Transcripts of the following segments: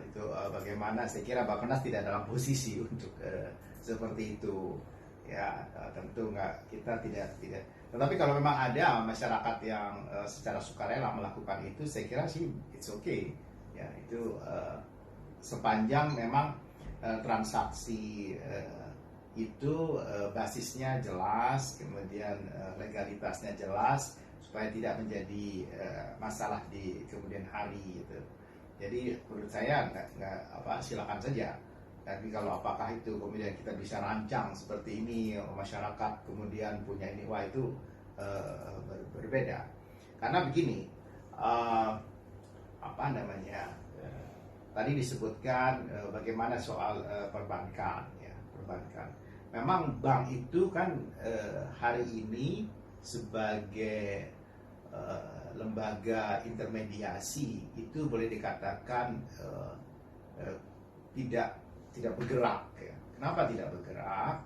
itu bagaimana. Saya kira Bappenas tidak dalam posisi untuk seperti itu ya. Tentu nggak, kita tidak. Tetapi kalau memang ada masyarakat yang secara sukarela melakukan itu, saya kira sih it's okay ya. Itu sepanjang memang transaksi itu basisnya jelas, kemudian legalitasnya jelas, supaya tidak menjadi masalah di kemudian hari gitu. Jadi menurut saya silakan saja. Tapi kalau apakah itu kemudian kita bisa rancang seperti ini, masyarakat kemudian punya ini, wah itu berbeda. Karena begini, tadi disebutkan bagaimana soal perbankan, ya, perbankan. Memang bank itu kan hari ini sebagai lembaga intermediasi itu boleh dikatakan tidak bergerak ya. Kenapa tidak bergerak?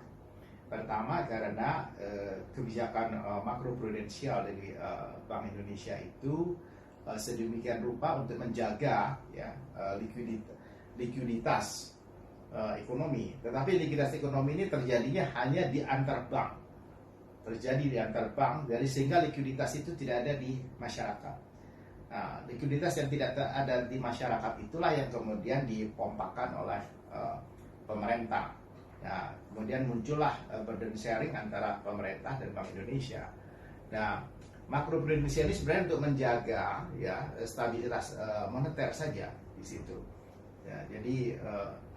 Pertama karena kebijakan makroprudensial dari Bank Indonesia itu sedemikian rupa untuk menjaga ya likuiditas ekonomi. Tetapi likuiditas ekonomi ini terjadinya hanya di antar bank. Terjadi di antar bank, jadi sehingga likuiditas itu tidak ada di masyarakat. Nah, likuiditas yang tidak ada di masyarakat itulah yang kemudian dipompakan oleh pemerintah. Nah, kemudian muncullah burden sharing antara pemerintah dan Bank Indonesia. Nah, makroprudensial ini sebenarnya untuk menjaga ya stabilitas moneter saja di situ. Ya, jadi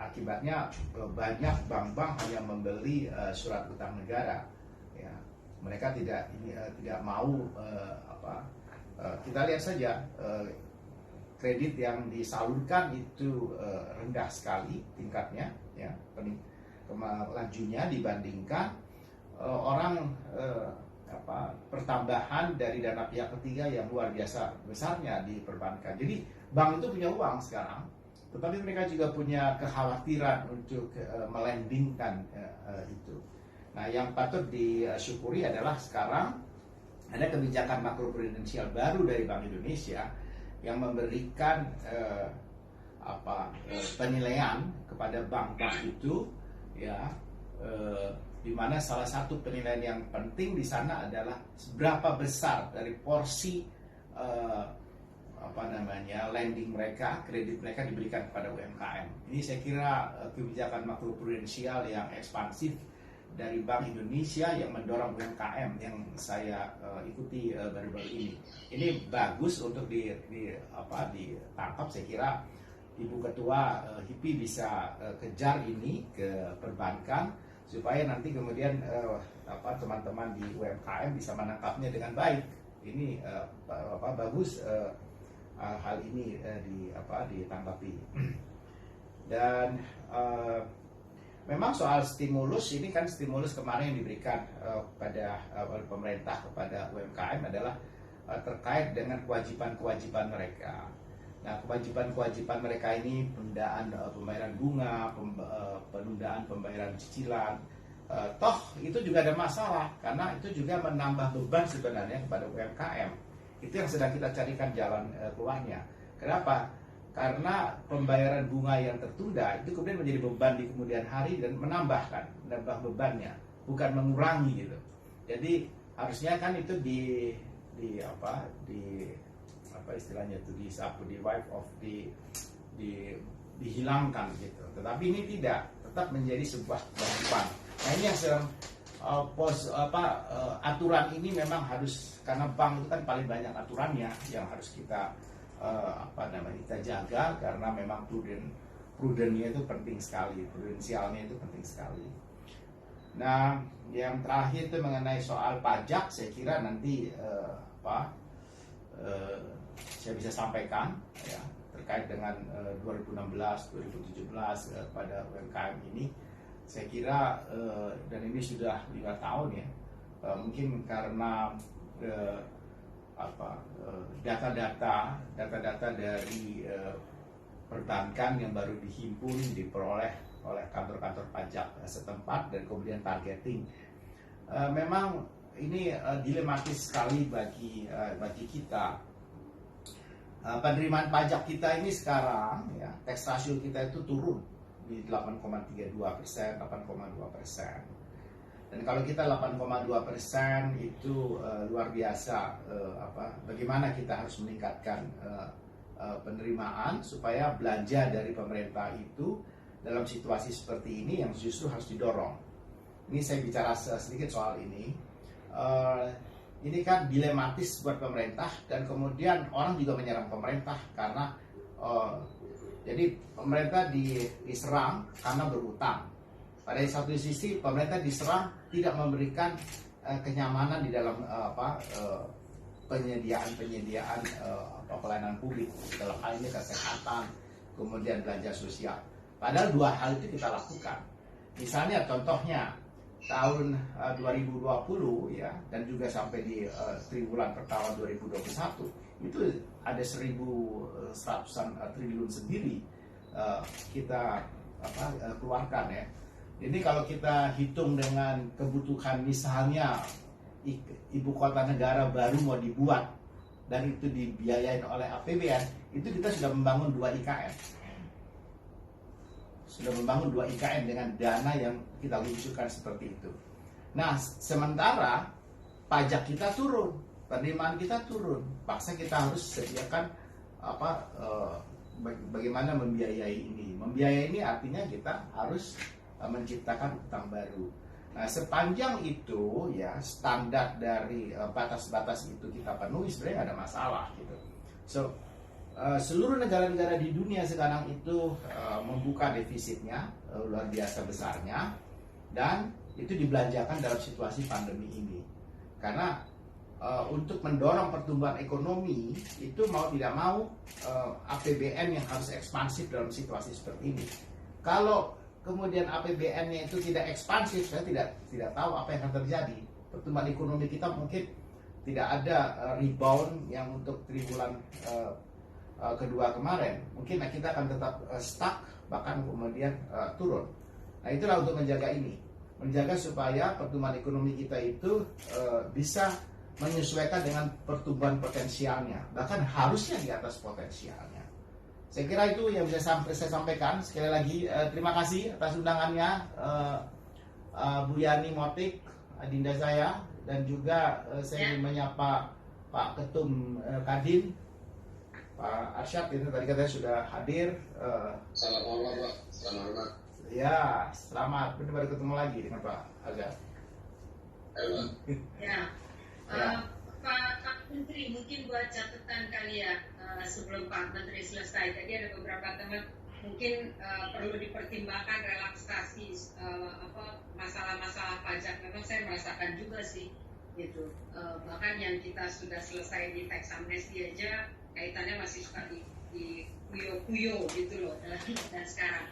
akibatnya banyak bank-bank hanya membeli surat utang negara. Ya, mereka tidak mau kita lihat saja kredit yang disalurkan itu rendah sekali tingkatnya, ya, lajunya dibandingkan orang pertambahan dari dana pihak ketiga yang luar biasa besarnya di perbankan. Jadi bank itu punya uang sekarang, tetapi mereka juga punya kekhawatiran untuk melendingkan itu. Nah, yang patut disyukuri adalah sekarang ada kebijakan makroprudensial baru dari Bank Indonesia yang memberikan penilaian kepada bank-bank itu, ya, di mana salah satu penilaian yang penting di sana adalah seberapa besar dari porsi lending mereka, kredit mereka diberikan kepada UMKM. Ini saya kira kebijakan makroprudensial yang ekspansif dari Bank Indonesia yang mendorong UMKM yang saya ikuti baru-baru ini. Ini bagus untuk ditangkap. Saya kira Ibu Ketua HIPI bisa kejar ini ke perbankan supaya nanti kemudian teman-teman di UMKM bisa menangkapnya dengan baik. Ini bagus hal ini ditanggapi. Dan memang soal stimulus ini kan, stimulus kemarin yang diberikan oleh pemerintah kepada UMKM adalah terkait dengan kewajiban-kewajiban mereka. Nah, kewajiban-kewajiban mereka ini penundaan pembayaran bunga, penundaan pembayaran cicilan. Toh itu juga ada masalah karena itu juga menambah beban sebenarnya kepada UMKM. Itu yang sedang kita carikan jalan keluarnya. Kenapa? Karena pembayaran bunga yang tertunda itu kemudian menjadi beban di kemudian hari dan menambah bebannya, bukan mengurangi gitu. Jadi harusnya kan itu istilahnya itu disapu, di wipe off, dihilangkan gitu. Tetapi ini tidak, tetap menjadi sebuah kewajiban. Nah, ini yang sedang aturan ini memang harus, karena bank itu kan paling banyak aturannya yang harus kita kita jaga, karena memang prudennya itu penting sekali, prudensialnya itu penting sekali. Nah, yang terakhir itu mengenai soal pajak, saya kira nanti saya bisa sampaikan ya terkait dengan 2016-2017 pada UMKM ini. Saya kira dan ini sudah 5 tahun ya, mungkin karena data-data dari perbankan yang baru dihimpun, diperoleh oleh kantor-kantor pajak setempat dan kemudian targeting. Memang ini dilematis sekali bagi kita. penerimaan pajak kita ini sekarang ya, tax ratio kita itu turun di 8,32%, 8,2%. Dan kalau kita 8,2% itu luar biasa. Bagaimana kita harus meningkatkan penerimaan supaya belanja dari pemerintah itu dalam situasi seperti ini yang justru harus didorong. Ini saya bicara sedikit soal ini. Ini kan dilematis buat pemerintah, dan kemudian orang juga menyerang pemerintah karena jadi pemerintah diserang karena berutang. Pada satu sisi pemerintah diserang tidak memberikan kenyamanan di dalam penyediaan pelayanan publik dalam hal ini kesehatan, kemudian belanja sosial. Padahal dua hal itu kita lakukan. Misalnya contohnya tahun 2020 ya, dan juga sampai di triwulan pertama 2021 itu ada 1.100-an triliun sendiri kita keluarkan ya. Ini kalau kita hitung dengan kebutuhan, misalnya ibu kota negara baru mau dibuat dan itu dibiayain oleh APBN, itu kita sudah membangun 2 IKN. Sudah membangun 2 IKN dengan dana yang kita luncurkan seperti itu. Nah, sementara pajak kita turun, penerimaan kita turun, paksa kita harus sediakan bagaimana membiayai ini. Membiayai ini artinya kita harus menciptakan utang baru. Nah, sepanjang itu ya standar dari batas-batas itu kita penuhi, sebenarnya nggak ada masalah gitu. So seluruh negara-negara di dunia sekarang itu membuka defisitnya luar biasa besarnya, dan itu dibelanjakan dalam situasi pandemi ini. Karena untuk mendorong pertumbuhan ekonomi itu mau tidak mau APBN yang harus ekspansif dalam situasi seperti ini. Kalau kemudian APBN-nya itu tidak ekspansif, saya tidak tahu apa yang akan terjadi. Pertumbuhan ekonomi kita mungkin tidak ada rebound yang untuk triwulan kedua kemarin. Mungkin kita akan tetap stuck, bahkan kemudian turun. Nah, itulah untuk menjaga ini, menjaga supaya pertumbuhan ekonomi kita itu bisa menyesuaikan dengan pertumbuhan potensialnya, bahkan harusnya di atas potensialnya. Saya kira itu yang bisa saya sampaikan. Sekali lagi terima kasih atas undangannya Bu Yani Motik, adinda saya, dan juga saya ingin menyapa Pak Ketum Kadin, Pak Arsyad, itu tadi katanya sudah hadir. Selamat malam Pak, selamat malam. Ya, selamat. Benar baru ketemu lagi dengan Pak Azhar. Ya. Pak Menteri, mungkin buat catatan kali ya sebelum Pak Menteri selesai. Tadi ada beberapa teman mungkin perlu dipertimbangkan relaksasi masalah-masalah pajak. Memang saya merasakan juga sih gitu. Bahkan yang kita sudah selesai di tax amnesty aja kaitannya masih suka di kuyo-kuyo gitu loh dan sekarang.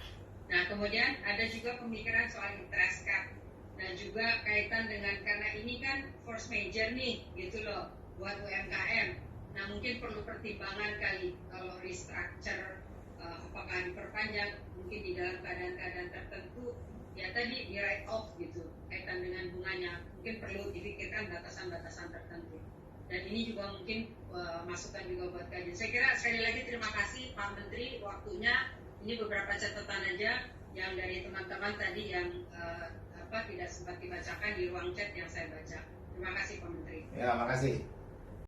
Nah, kemudian ada juga pemikiran soal interest cap. Nah, juga kaitan dengan karena ini kan force major nih gitu loh buat UMKM. Nah, mungkin perlu pertimbangan kali kalau restructure apakah diperpanjang, mungkin di dalam keadaan-keadaan tertentu ya tadi di write off gitu kaitan dengan bunganya, mungkin perlu dipikirkan batasan-batasan tertentu. Dan ini juga mungkin masukan juga buat kajian. Saya kira sekali lagi terima kasih Pak Menteri waktunya. Ini beberapa catatan aja yang dari teman-teman tadi yang tidak sempat dibacakan di ruang chat yang saya baca. Terima kasih Pak Menteri. Ya, makasih.